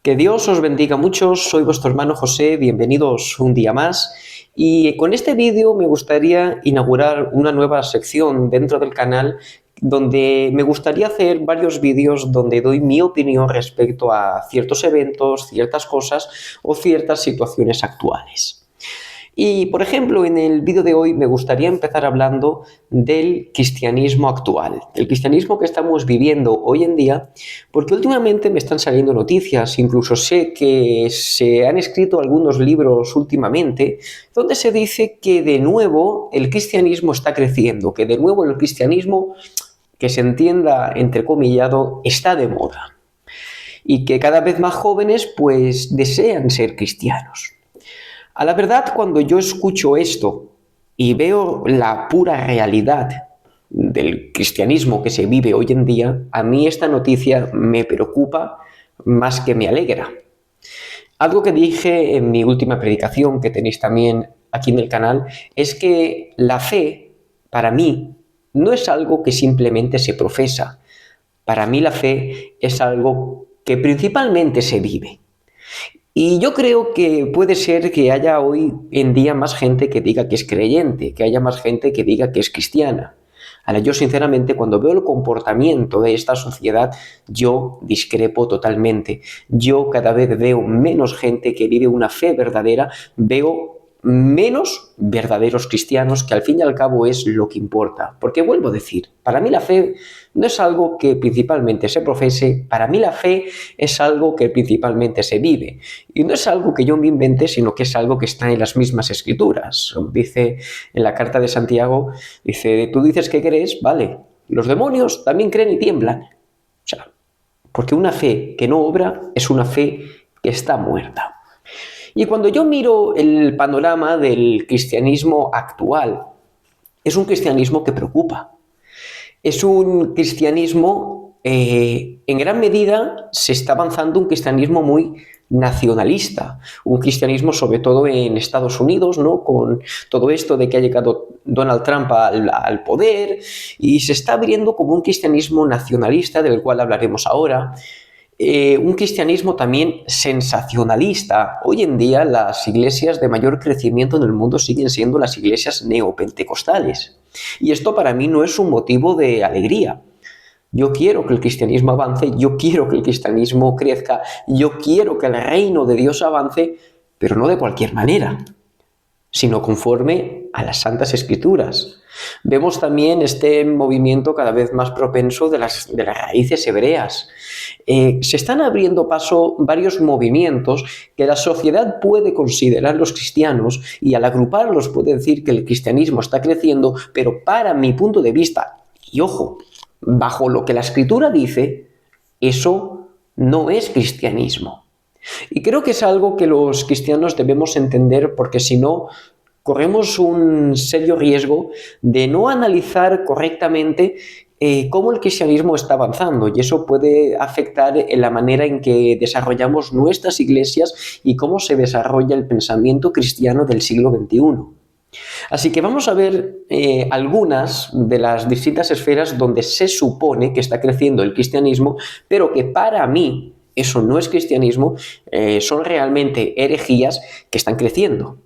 Que Dios os bendiga mucho, soy vuestro hermano José, bienvenidos un día más. Y con este vídeo me gustaría inaugurar una nueva sección dentro del canal donde me gustaría hacer varios vídeos donde doy mi opinión respecto a ciertos eventos, ciertas cosas o ciertas situaciones actuales. Y, por ejemplo, en el vídeo de hoy me gustaría empezar hablando del cristianismo actual, el cristianismo que estamos viviendo hoy en día, porque últimamente me están saliendo noticias, incluso sé que se han escrito algunos libros últimamente, donde se dice que de nuevo el cristianismo está creciendo, que de nuevo el cristianismo, que se entienda entrecomillado, está de moda, y que cada vez más jóvenes pues desean ser cristianos. A la verdad, cuando yo escucho esto y veo la pura realidad del cristianismo que se vive hoy en día, a mí esta noticia me preocupa más que me alegra. Algo que dije en mi última predicación, que tenéis también aquí en el canal, es que la fe, para mí, no es algo que simplemente se profesa. Para mí la fe es algo que principalmente se vive. Y yo creo que puede ser que haya hoy en día más gente que diga que es creyente, que haya más gente que diga que es cristiana. Ahora, yo sinceramente cuando veo el comportamiento de esta sociedad, yo discrepo totalmente. Yo cada vez veo menos gente que vive una fe verdadera, veo menos verdaderos cristianos, que al fin y al cabo es lo que importa. Porque vuelvo a decir, para mí la fe no es algo que principalmente se profese, para mí la fe es algo que principalmente se vive. Y no es algo que yo me invente, sino que es algo que está en las mismas escrituras. Dice en la carta de Santiago, dice, tú dices que crees, vale, los demonios también creen y tiemblan. O sea, porque una fe que no obra es una fe que está muerta. Y cuando yo miro el panorama del cristianismo actual, es un cristianismo que preocupa. Es un cristianismo, en gran medida, se está avanzando un cristianismo muy nacionalista, un cristianismo sobre todo en Estados Unidos, ¿no? Con todo esto de que ha llegado Donald Trump al poder, y se está abriendo como un cristianismo nacionalista, del cual hablaremos ahora. Un cristianismo también sensacionalista. Hoy en día las iglesias de mayor crecimiento en el mundo siguen siendo las iglesias neopentecostales. Y esto para mí no es un motivo de alegría. Yo quiero que el cristianismo avance, yo quiero que el cristianismo crezca, yo quiero que el reino de Dios avance, pero no de cualquier manera, sino conforme a las Santas Escrituras. Vemos también este movimiento cada vez más propenso de las raíces hebreas. Se están abriendo paso varios movimientos que la sociedad puede considerar los cristianos y al agruparlos puede decir que el cristianismo está creciendo, pero para mi punto de vista, y ojo, bajo lo que la Escritura dice, eso no es cristianismo. Y creo que es algo que los cristianos debemos entender porque si no, corremos un serio riesgo de no analizar correctamente cómo el cristianismo está avanzando y eso puede afectar en la manera en que desarrollamos nuestras iglesias y cómo se desarrolla el pensamiento cristiano del siglo XXI. Así que vamos a ver algunas de las distintas esferas donde se supone que está creciendo el cristianismo, pero que para mí eso no es cristianismo, son realmente herejías que están creciendo.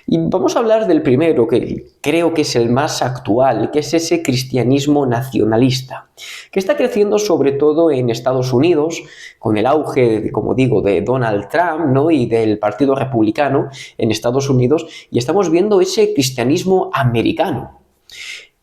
Y vamos a hablar del primero, que creo que es el más actual, que es ese cristianismo nacionalista, que está creciendo sobre todo en Estados Unidos, con el auge, como digo, de Donald Trump, ¿no? Y del Partido Republicano en Estados Unidos, y estamos viendo ese cristianismo americano,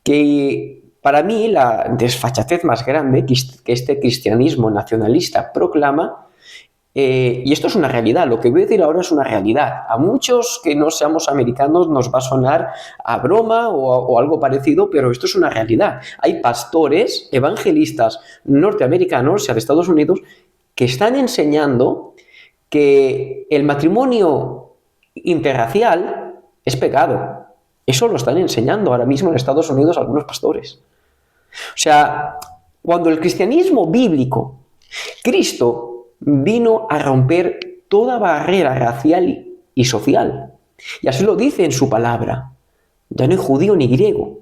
que para mí la desfachatez más grande que este cristianismo nacionalista proclama. Y esto es una realidad, lo que voy a decir ahora es una realidad. A muchos que no seamos americanos nos va a sonar a broma o algo parecido, pero esto es una realidad. Hay pastores evangelistas norteamericanos, o sea, de Estados Unidos, que están enseñando que el matrimonio interracial es pecado. Eso lo están enseñando ahora mismo en Estados Unidos algunos pastores. O sea, cuando el cristianismo bíblico, Cristo vino a romper toda barrera racial y social. Y así lo dice en su palabra. Ya no hay judío ni griego.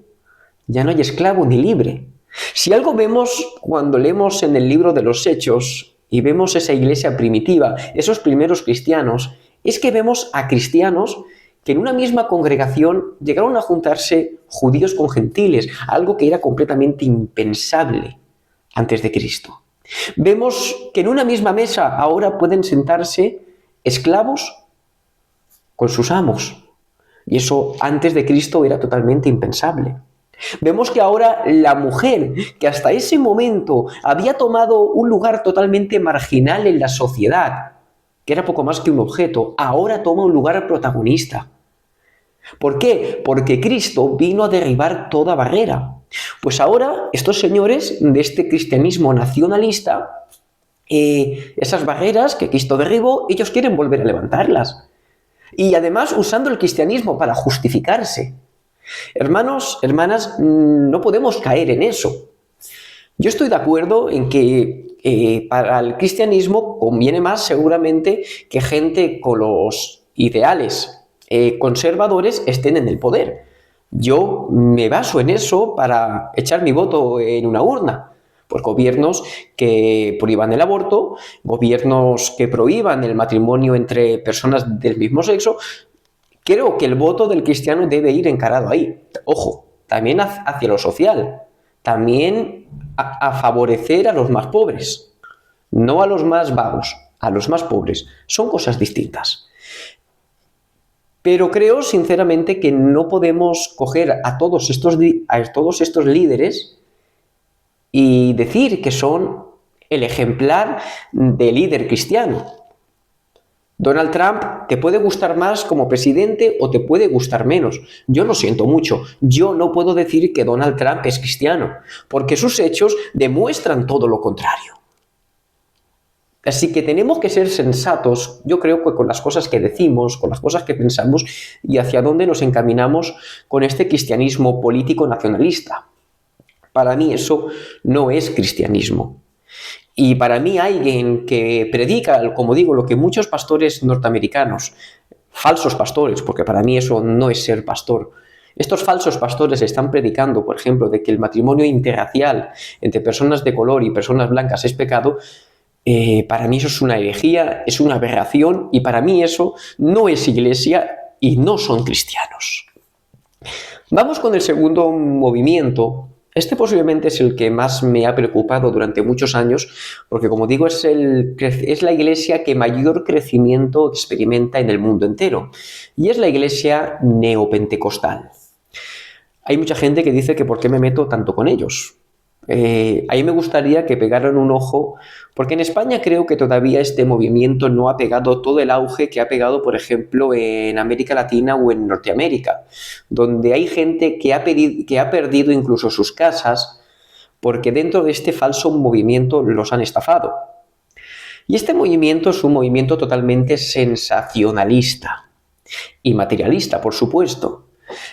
Ya no hay esclavo ni libre. Si algo vemos cuando leemos en el libro de los Hechos, y vemos esa iglesia primitiva, esos primeros cristianos, es que vemos a cristianos que en una misma congregación llegaron a juntarse judíos con gentiles, algo que era completamente impensable antes de Cristo. Vemos que en una misma mesa ahora pueden sentarse esclavos con sus amos, y eso antes de Cristo era totalmente impensable. Vemos que ahora la mujer, que hasta ese momento había tomado un lugar totalmente marginal en la sociedad, que era poco más que un objeto, ahora toma un lugar protagonista. ¿Por qué? Porque Cristo vino a derribar toda barrera. Pues ahora estos señores de este cristianismo nacionalista, esas barreras que Cristo derribó, ellos quieren volver a levantarlas. Y además usando el cristianismo para justificarse. Hermanos, hermanas, no podemos caer en eso. Yo estoy de acuerdo en que para el cristianismo conviene más seguramente que gente con los ideales conservadores estén en el poder. Yo me baso en eso para echar mi voto en una urna. Pues gobiernos que prohíban el aborto, gobiernos que prohíban el matrimonio entre personas del mismo sexo. Creo que el voto del cristiano debe ir encarado ahí. Ojo, también hacia lo social, también a favorecer a los más pobres, no a los más vagos, a los más pobres. Son cosas distintas. Pero creo sinceramente que no podemos coger a todos estos líderes y decir que son el ejemplar de líder cristiano. Donald Trump te puede gustar más como presidente o te puede gustar menos. Yo lo siento mucho. Yo no puedo decir que Donald Trump es cristiano, porque sus hechos demuestran todo lo contrario. Así que tenemos que ser sensatos, yo creo que con las cosas que decimos, con las cosas que pensamos y hacia dónde nos encaminamos con este cristianismo político nacionalista. Para mí eso no es cristianismo. Y para mí alguien que predica, como digo, lo que muchos pastores norteamericanos, falsos pastores, porque para mí eso no es ser pastor, estos falsos pastores están predicando, por ejemplo, de que el matrimonio interracial entre personas de color y personas blancas es pecado. Para mí eso es una herejía, es una aberración, y para mí eso no es iglesia y no son cristianos. Vamos con el segundo movimiento. Este posiblemente es el que más me ha preocupado durante muchos años, porque como digo, es la iglesia que mayor crecimiento experimenta en el mundo entero, y es la iglesia neopentecostal. Hay mucha gente que dice que ¿por qué me meto tanto con ellos? A mí me gustaría que pegaran un ojo, porque en España creo que todavía este movimiento no ha pegado todo el auge que ha pegado, por ejemplo, en América Latina o en Norteamérica, donde hay gente que ha perdido incluso sus casas porque dentro de este falso movimiento los han estafado. Y este movimiento es un movimiento totalmente sensacionalista y materialista, por supuesto.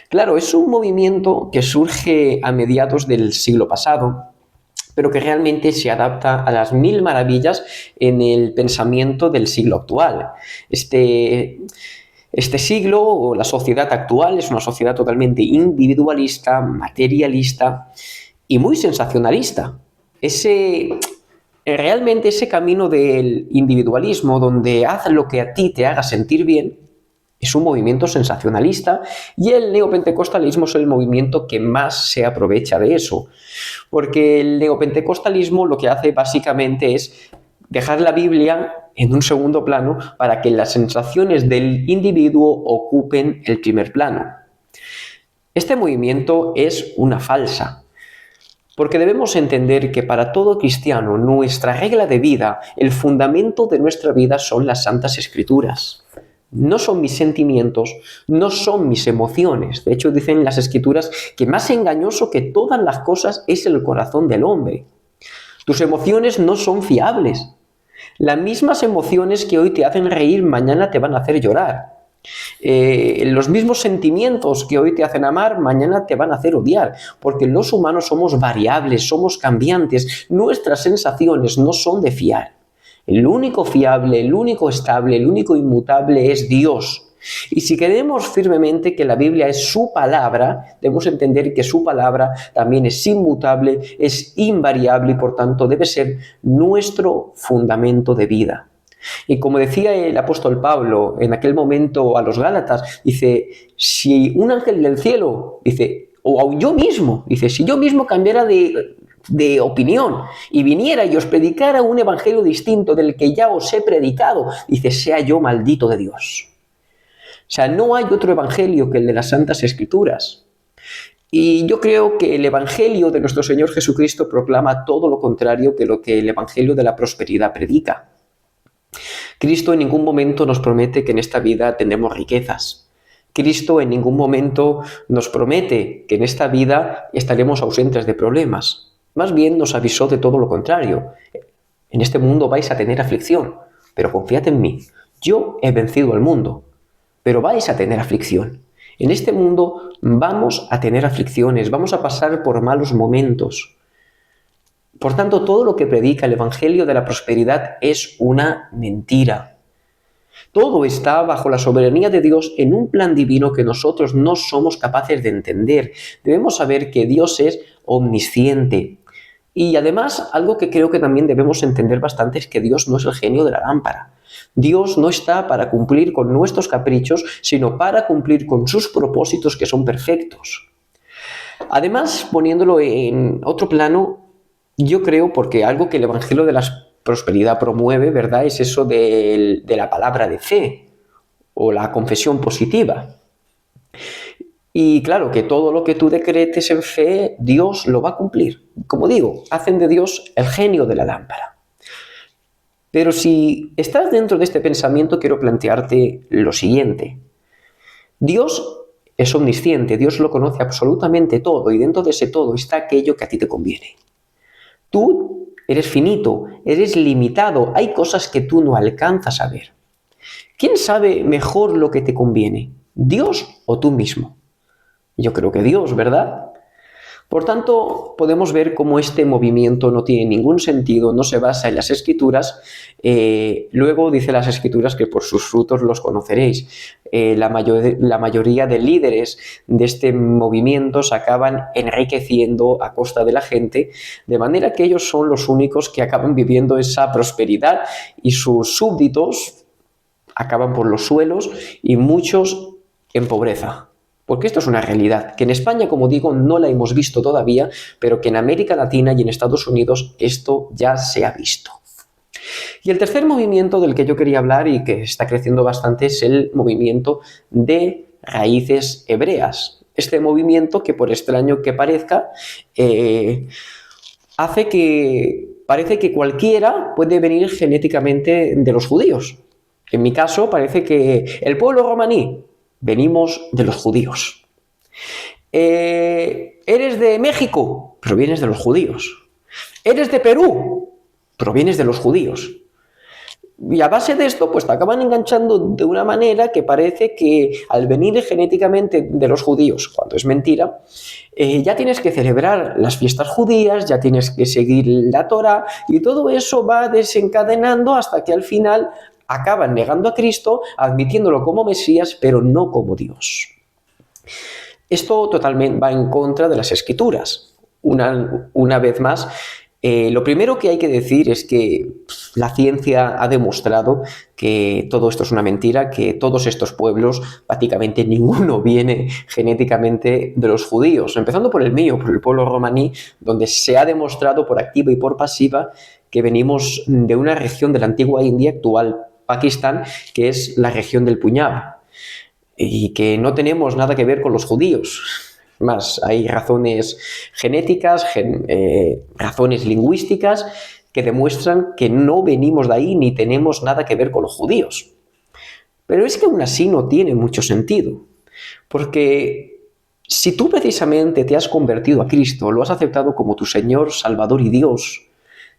Claro, es un movimiento que surge a mediados del siglo pasado, pero que realmente se adapta a las mil maravillas en el pensamiento del siglo actual. Este siglo, o la sociedad actual, es una sociedad totalmente individualista, materialista y muy sensacionalista. Realmente ese camino del individualismo, donde haz lo que a ti te haga sentir bien, es un movimiento sensacionalista, y el neopentecostalismo es el movimiento que más se aprovecha de eso, porque el neopentecostalismo lo que hace básicamente es dejar la Biblia en un segundo plano para que las sensaciones del individuo ocupen el primer plano. Este movimiento es una falsa, porque debemos entender que para todo cristiano nuestra regla de vida, el fundamento de nuestra vida son las Santas Escrituras. No son mis sentimientos, no son mis emociones. De hecho, dicen las Escrituras que más engañoso que todas las cosas es el corazón del hombre. Tus emociones no son fiables. Las mismas emociones que hoy te hacen reír, mañana te van a hacer llorar. Los mismos sentimientos que hoy te hacen amar, mañana te van a hacer odiar, porque los humanos somos variables, somos cambiantes. Nuestras sensaciones no son de fiar. El único fiable, el único estable, el único inmutable es Dios. Y si creemos firmemente que la Biblia es su palabra, debemos entender que su palabra también es inmutable, es invariable y por tanto debe ser nuestro fundamento de vida. Y como decía el apóstol Pablo en aquel momento a los Gálatas, dice, si un ángel del cielo, dice, o yo mismo, dice, si yo mismo cambiara de opinión y viniera y os predicara un evangelio distinto del que ya os he predicado, dice, sea yo maldito de Dios. O sea, no hay otro evangelio que el de las Santas Escrituras. Y yo creo que el evangelio de nuestro Señor Jesucristo proclama todo lo contrario que lo que el evangelio de la prosperidad predica. Cristo en ningún momento nos promete que en esta vida tendremos riquezas. Cristo en ningún momento nos promete que en esta vida estaremos ausentes de problemas. Más bien nos avisó de todo lo contrario. En este mundo vais a tener aflicción, pero confiad en mí. Yo he vencido al mundo, pero vais a tener aflicción. En este mundo vamos a tener aflicciones, vamos a pasar por malos momentos. Por tanto, todo lo que predica el Evangelio de la prosperidad es una mentira. Todo está bajo la soberanía de Dios en un plan divino que nosotros no somos capaces de entender. Debemos saber que Dios es omnisciente. Y además, algo que creo que también debemos entender bastante es que Dios no es el genio de la lámpara. Dios no está para cumplir con nuestros caprichos, sino para cumplir con sus propósitos que son perfectos. Además, poniéndolo en otro plano, yo creo, porque algo que el Evangelio de la prosperidad promueve, ¿verdad?, es eso de la palabra de fe o la confesión positiva. Y claro, que todo lo que tú decretes en fe, Dios lo va a cumplir. Como digo, hacen de Dios el genio de la lámpara. Pero si estás dentro de este pensamiento, quiero plantearte lo siguiente. Dios es omnisciente, Dios lo conoce absolutamente todo y dentro de ese todo está aquello que a ti te conviene. Tú eres finito, eres limitado, hay cosas que tú no alcanzas a ver. ¿Quién sabe mejor lo que te conviene? ¿Dios o tú mismo? Yo creo que Dios, ¿verdad? Por tanto, podemos ver cómo este movimiento no tiene ningún sentido, no se basa en las Escrituras. Luego dice las Escrituras que por sus frutos los conoceréis. La mayoría de líderes de este movimiento se acaban enriqueciendo a costa de la gente, de manera que ellos son los únicos que acaban viviendo esa prosperidad y sus súbditos acaban por los suelos y muchos en pobreza. Porque esto es una realidad, que en España, como digo, no la hemos visto todavía, pero que en América Latina y en Estados Unidos esto ya se ha visto. Y el tercer movimiento del que yo quería hablar y que está creciendo bastante es el movimiento de raíces hebreas. Este movimiento que, por extraño que parezca, parece que cualquiera puede venir genéticamente de los judíos. En mi caso, parece que el pueblo romaní venimos de los judíos. ¿Eres de México? Provienes de los judíos. ¿Eres de Perú? Provienes de los judíos. Y a base de esto, pues te acaban enganchando de una manera que parece que al venir genéticamente de los judíos, cuando es mentira, ya tienes que celebrar las fiestas judías, ya tienes que seguir la Torá y todo eso va desencadenando hasta que al final acaban negando a Cristo, admitiéndolo como Mesías, pero no como Dios. Esto totalmente va en contra de las Escrituras. Una vez más, lo primero que hay que decir es que la ciencia ha demostrado que todo esto es una mentira, que todos estos pueblos, prácticamente ninguno viene genéticamente de los judíos, empezando por el mío, por el pueblo romaní, donde se ha demostrado por activa y por pasiva que venimos de una región de la antigua India, actual Pakistán, que es la región del Puñab, y que no tenemos nada que ver con los judíos. Más, hay razones genéticas, razones lingüísticas que demuestran que no venimos de ahí ni tenemos nada que ver con los judíos. Pero es que aún así no tiene mucho sentido, porque si tú precisamente te has convertido a Cristo, lo has aceptado como tu Señor, Salvador y Dios,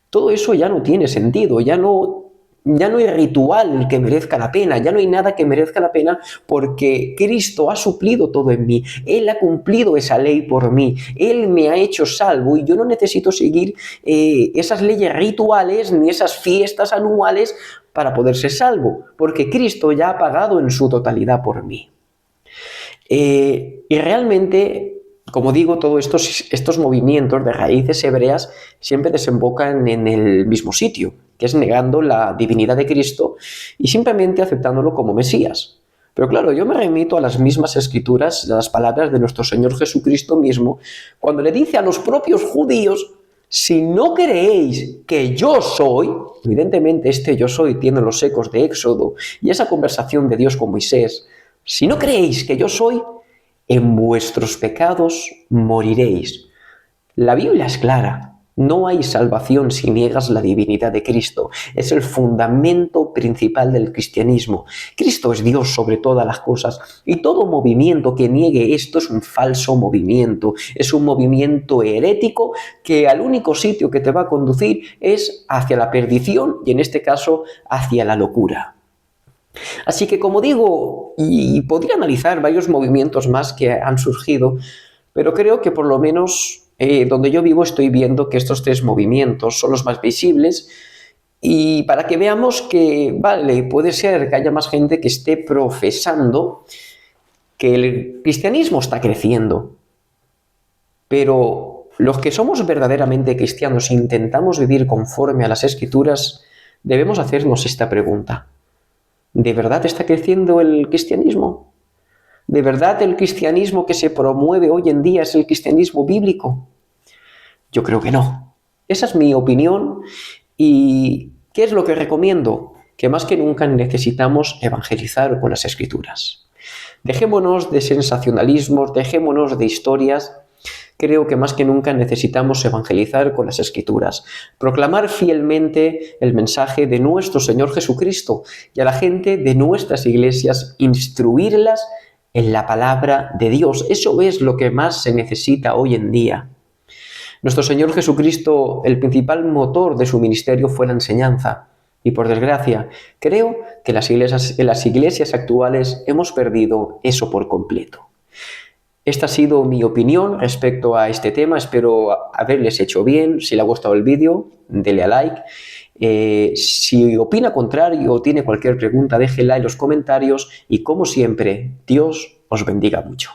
todo eso ya no tiene sentido, ya no hay ritual que merezca la pena, ya no hay nada que merezca la pena porque Cristo ha suplido todo en mí. Él ha cumplido esa ley por mí. Él me ha hecho salvo y yo no necesito seguir esas leyes rituales ni esas fiestas anuales para poder ser salvo, porque Cristo ya ha pagado en su totalidad por mí. Y realmente, como digo, todos estos movimientos de raíces hebreas siempre desembocan en el mismo sitio, que es negando la divinidad de Cristo y simplemente aceptándolo como Mesías. Pero claro, yo me remito a las mismas escrituras, a las palabras de nuestro Señor Jesucristo mismo, cuando le dice a los propios judíos: si no creéis que yo soy, evidentemente este yo soy tiene los ecos de Éxodo y esa conversación de Dios con Moisés, si no creéis que yo soy, en vuestros pecados moriréis. La Biblia es clara. No hay salvación si niegas la divinidad de Cristo. Es el fundamento principal del cristianismo. Cristo es Dios sobre todas las cosas y todo movimiento que niegue esto es un falso movimiento. Es un movimiento herético que al único sitio que te va a conducir es hacia la perdición y en este caso hacia la locura. Así que, como digo, y podría analizar varios movimientos más que han surgido, pero creo que por lo menos donde yo vivo estoy viendo que estos tres movimientos son los más visibles y para que veamos que, vale, puede ser que haya más gente que esté profesando que el cristianismo está creciendo, pero los que somos verdaderamente cristianos e intentamos vivir conforme a las Escrituras, debemos hacernos esta pregunta. ¿De verdad está creciendo el cristianismo? ¿De verdad el cristianismo que se promueve hoy en día es el cristianismo bíblico? Yo creo que no. Esa es mi opinión. ¿Y qué es lo que recomiendo? Que más que nunca necesitamos evangelizar con las Escrituras. Dejémonos de sensacionalismos, dejémonos de historias. Creo que más que nunca necesitamos evangelizar con las Escrituras, proclamar fielmente el mensaje de nuestro Señor Jesucristo y a la gente de nuestras iglesias instruirlas en la palabra de Dios. Eso es lo que más se necesita hoy en día. Nuestro Señor Jesucristo, el principal motor de su ministerio fue la enseñanza. Y por desgracia, creo que en las iglesias actuales hemos perdido eso por completo. Esta ha sido mi opinión respecto a este tema. Espero haberles hecho bien. Si le ha gustado el vídeo, dele a like. Si opina contrario o tiene cualquier pregunta, déjela en los comentarios. Y como siempre, Dios os bendiga mucho.